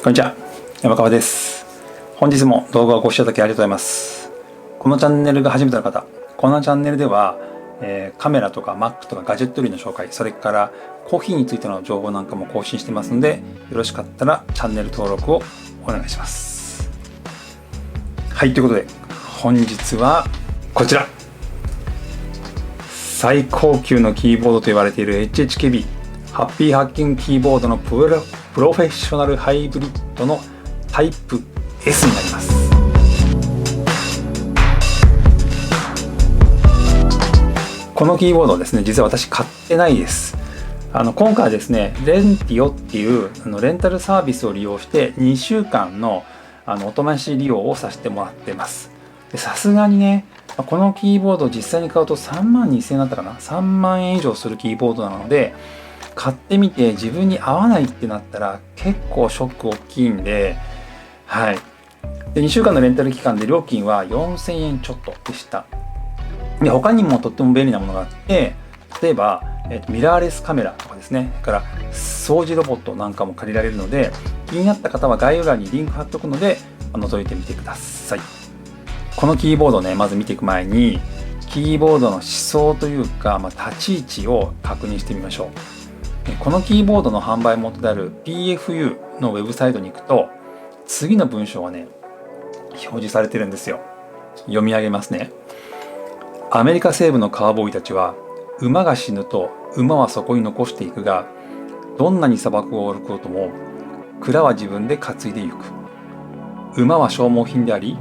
こんにちは、山川です。本日も動画をご視聴いただきありがとうございます。このチャンネルが初めての方、このチャンネルでは、カメラとか Mac とかガジェット類の紹介、それからコーヒーについての情報なんかも更新してますので、よろしかったらチャンネル登録をお願いします。はい、ということで本日はこちら、最高級のキーボードと言われている HHKB ハッピーハッキングキーボードのプロフェッショナルハイブリッドのタイプ S になります。このキーボードはですね、実は私買ってないです。今回はですね、レンティオっていうレンタルサービスを利用して2週間のお試し利用をさせてもらってます。さすがにね、このキーボードを実際に買うと3万2000円だったかな、3万円以上するキーボードなので、買ってみて自分に合わないってなったら結構ショック大きいんで、はい。で、2週間のレンタル期間で料金は4000円ちょっとでした。で、他にもとっても便利なものがあって、例えば、ミラーレスカメラとかですね、それから掃除ロボットなんかも借りられるので、気になった方は概要欄にリンク貼っておくので覗いてみてください。このキーボードをね、まず見ていく前にキーボードの思想というか、立ち位置を確認してみましょう。このキーボードの販売元である PFU のウェブサイトに行くと、次の文章がね、表示されてるんですよ。読み上げますね。アメリカ西部のカウボーイたちは、馬が死ぬと馬はそこに残していくが、どんなに砂漠を歩くことも蔵は自分で担いでいく。馬は消耗品であり、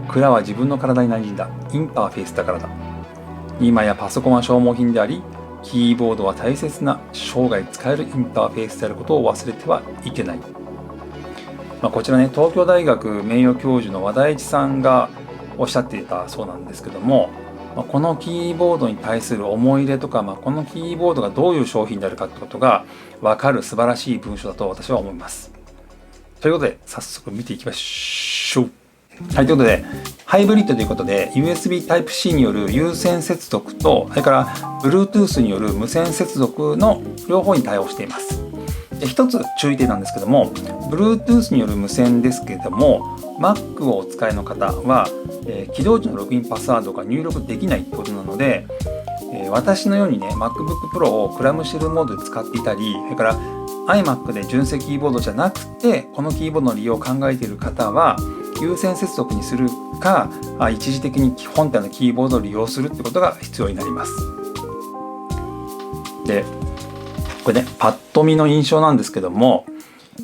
蔵は自分の体に馴染んだインターフェースだからだ。今やパソコンは消耗品であり、キーボードは大切な生涯使えるインターフェースであることを忘れてはいけない。こちらね、東京大学名誉教授の和田一さんがおっしゃっていたそうなんですけども、このキーボードに対する思い入れとか、このキーボードがどういう商品であるかってことが分かる素晴らしい文章だと私は思います。ということで早速見ていきましょう。はい、ということでハイブリッドということで USB Type-C による有線接続と、それから Bluetooth による無線接続の両方に対応しています。で、一つ注意点なんですけども、Bluetooth による無線ですけれども Mac をお使いの方は、起動時のログインパスワードが入力できないってことなので、私のようにね MacBook Pro をクラムシェルモードで使っていたり、それから iMac で純正キーボードじゃなくてこのキーボードの利用を考えている方は、有線接続にするか一時的に本体のキーボードを利用するってことが必要になります。で、これね、パッと見の印象なんですけども、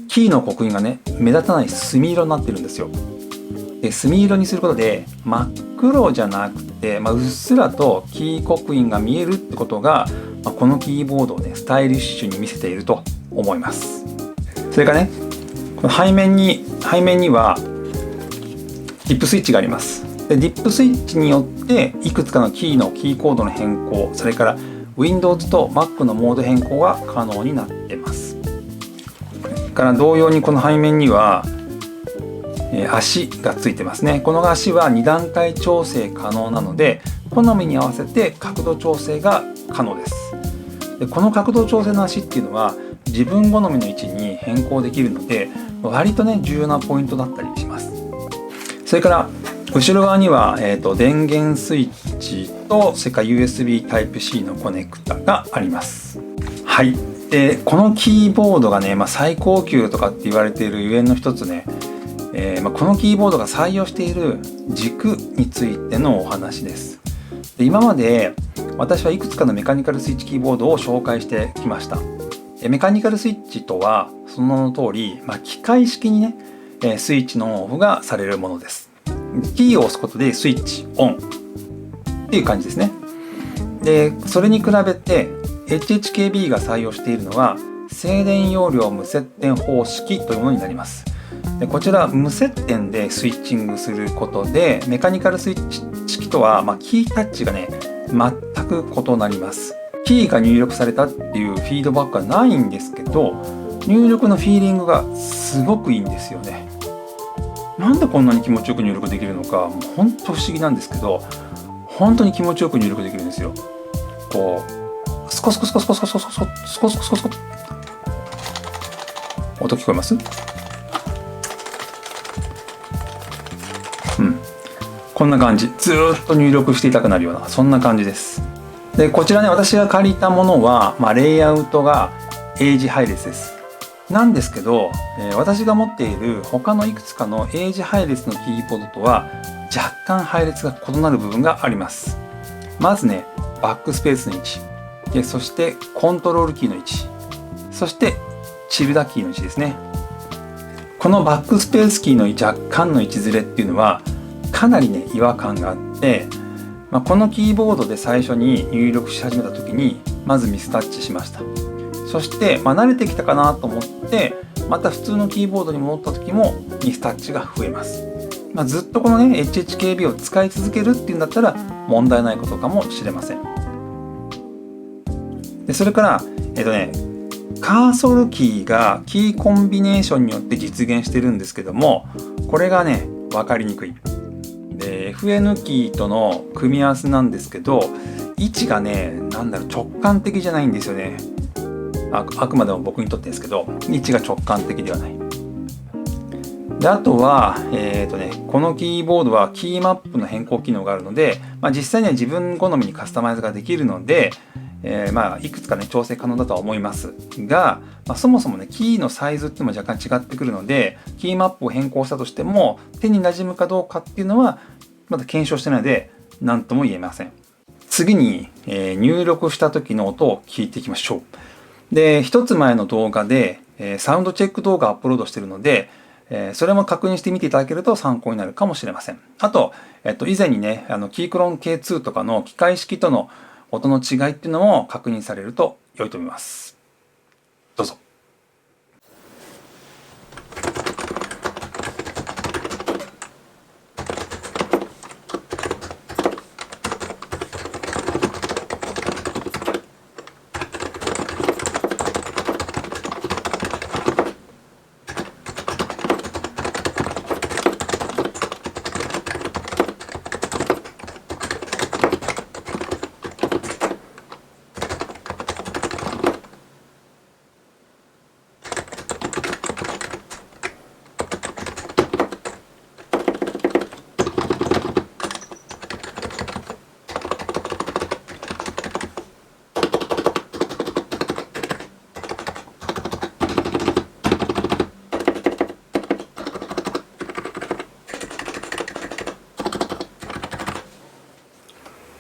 キーの刻印がね、目立たない墨色になってるんですよ。で、墨色にすることで真っ黒じゃなくて、うっすらとキー刻印が見えるってことが、このキーボードをね、スタイリッシュに見せていると思います。それからね、この背面にはディップスイッチがあります。で、ディップスイッチによっていくつかのキーのキーコードの変更、それから Windows と Mac のモード変更が可能になっています。それから同様にこの背面には足がついてますね。この足は2段階調整可能なので、好みに合わせて角度調整が可能です。で、この角度調整の足っていうのは自分好みの位置に変更できるので、割とね重要なポイントだったりします。それから後ろ側には、電源スイッチと、それから USB Type-C のコネクタがあります。はい。で、このキーボードがね、最高級とかって言われているゆえんの一つね、このキーボードが採用している軸についてのお話です。で、今まで私はいくつかのメカニカルスイッチキーボードを紹介してきました。メカニカルスイッチとはその名の通り、機械式にねスイッチのオンオフがされるものです。キーを押すことでスイッチオンっていう感じですね。で、それに比べて HHKB が採用しているのは静電容量無接点方式というものになります。で、こちら無接点でスイッチングすることで、メカニカルスイッチ式とは、キータッチがね全く異なります。キーが入力されたっていうフィードバックはないんですけど、入力のフィーリングがすごくいいんですよね。なんでこんなに気持ちよく入力できるのか、もう本当不思議なんですけど、本当に気持ちよく入力できるんですよ。こうスコスコスコスコスコスコスコスコスコスコスコ、音聞こえます？こんな感じ、ずーっと入力していたくなるような、そんな感じです。でこちらね、私が借りたものは、レイアウトが英字配列です。なんですけど、私が持っている他のいくつかの英字配列のキーボードとは若干配列が異なる部分があります。まずね、バックスペースの位置、そしてコントロールキーの位置、そしてチルダキーの位置ですね。このバックスペースキーの若干の位置ずれっていうのはかなりね違和感があって、このキーボードで最初に入力し始めた時にまずミスタッチしました。そして、慣れてきたかなと思ってまた普通のキーボードに戻った時もミスタッチが増えます。ずっとこのね HHKB を使い続けるっていうんだったら問題ないことかもしれません。でそれからカーソルキーがキーコンビネーションによって実現してるんですけども、これがね分かりにくい。で FN キーとの組み合わせなんですけど、位置がね直感的じゃないんですよね。あくまでも僕にとってですけど、位置が直感的ではない。であとは、このキーボードはキーマップの変更機能があるので、実際には自分好みにカスタマイズができるので、いくつかね調整可能だとは思いますが、そもそもねキーのサイズっていうのも若干違ってくるので、キーマップを変更したとしても手に馴染むかどうかっていうのはまだ検証してないので何とも言えません。次に、入力した時の音を聞いていきましょう。で一つ前の動画で、サウンドチェック動画をアップロードしているので、それも確認してみていただけると参考になるかもしれません。あと、以前にねキークロン K2 とかの機械式との音の違いっていうのも確認されると良いと思います。どうぞ。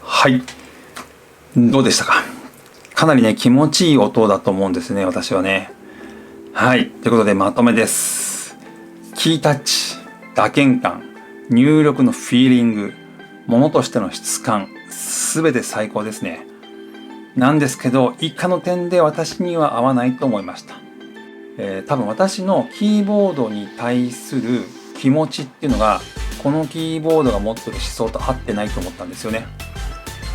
はい、どうでしたか。かなりね気持ちいい音だと思うんですね、私はね。はい、ということでまとめです。キータッチ、打鍵感、入力のフィーリング、ものとしての質感、すべて最高ですね。なんですけど以下の点で私には合わないと思いました。多分私のキーボードに対する気持ちっていうのがこのキーボードが持ってる思想と合ってないと思ったんですよね。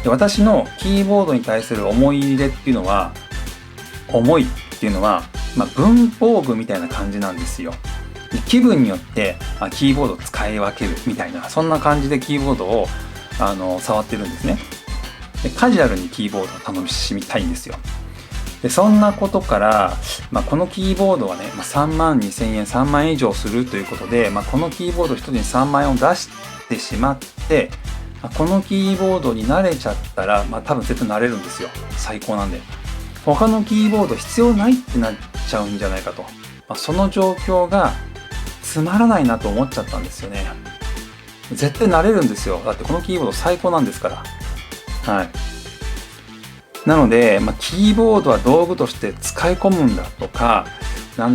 で私のキーボードに対する思い入れっていうのは、思いっていうのは、文房具みたいな感じなんですよ。で気分によってキーボードを使い分けるみたいな、そんな感じでキーボードを触ってるんですね。でカジュアルにキーボードを楽しみたいんですよ。でそんなことから、このキーボードはね、3万2000円3万円以上するということで、このキーボード1つに3万円を出してしまって、このキーボードに慣れちゃったら、多分絶対慣れるんですよ。最高なんで。他のキーボード必要ないってなっちゃうんじゃないかと。その状況がつまらないなと思っちゃったんですよね。絶対慣れるんですよ。だってこのキーボード最高なんですから。はい。なので、キーボードは道具として使い込むんだとか、プロ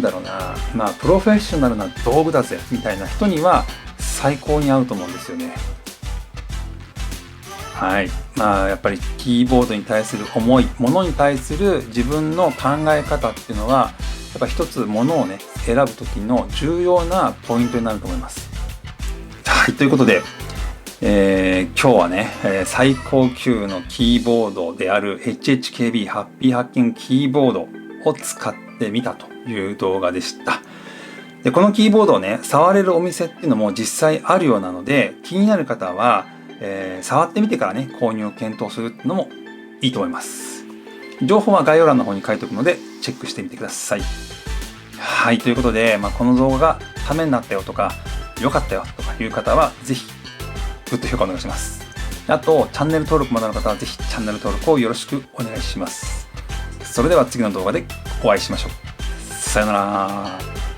フェッショナルな道具だぜみたいな人には最高に合うと思うんですよね。はい、やっぱりキーボードに対する思い、ものに対する自分の考え方っていうのはやっぱ一つものをね選ぶ時の重要なポイントになると思います。はい、ということで、今日はね、最高級のキーボードである HHKB ハッピーハッキングキーボードを使ってみたという動画でした。でこのキーボードをね触れるお店っていうのも実際あるようなので、気になる方は触ってみてからね購入を検討するのもいいと思います。情報は概要欄の方に書いておくのでチェックしてみてください。はい、ということで、この動画がためになったよとか良かったよとかいう方はぜひグッド評価お願いします。あと、チャンネル登録まだの方はぜひチャンネル登録をよろしくお願いします。それでは次の動画でお会いしましょう。さよなら。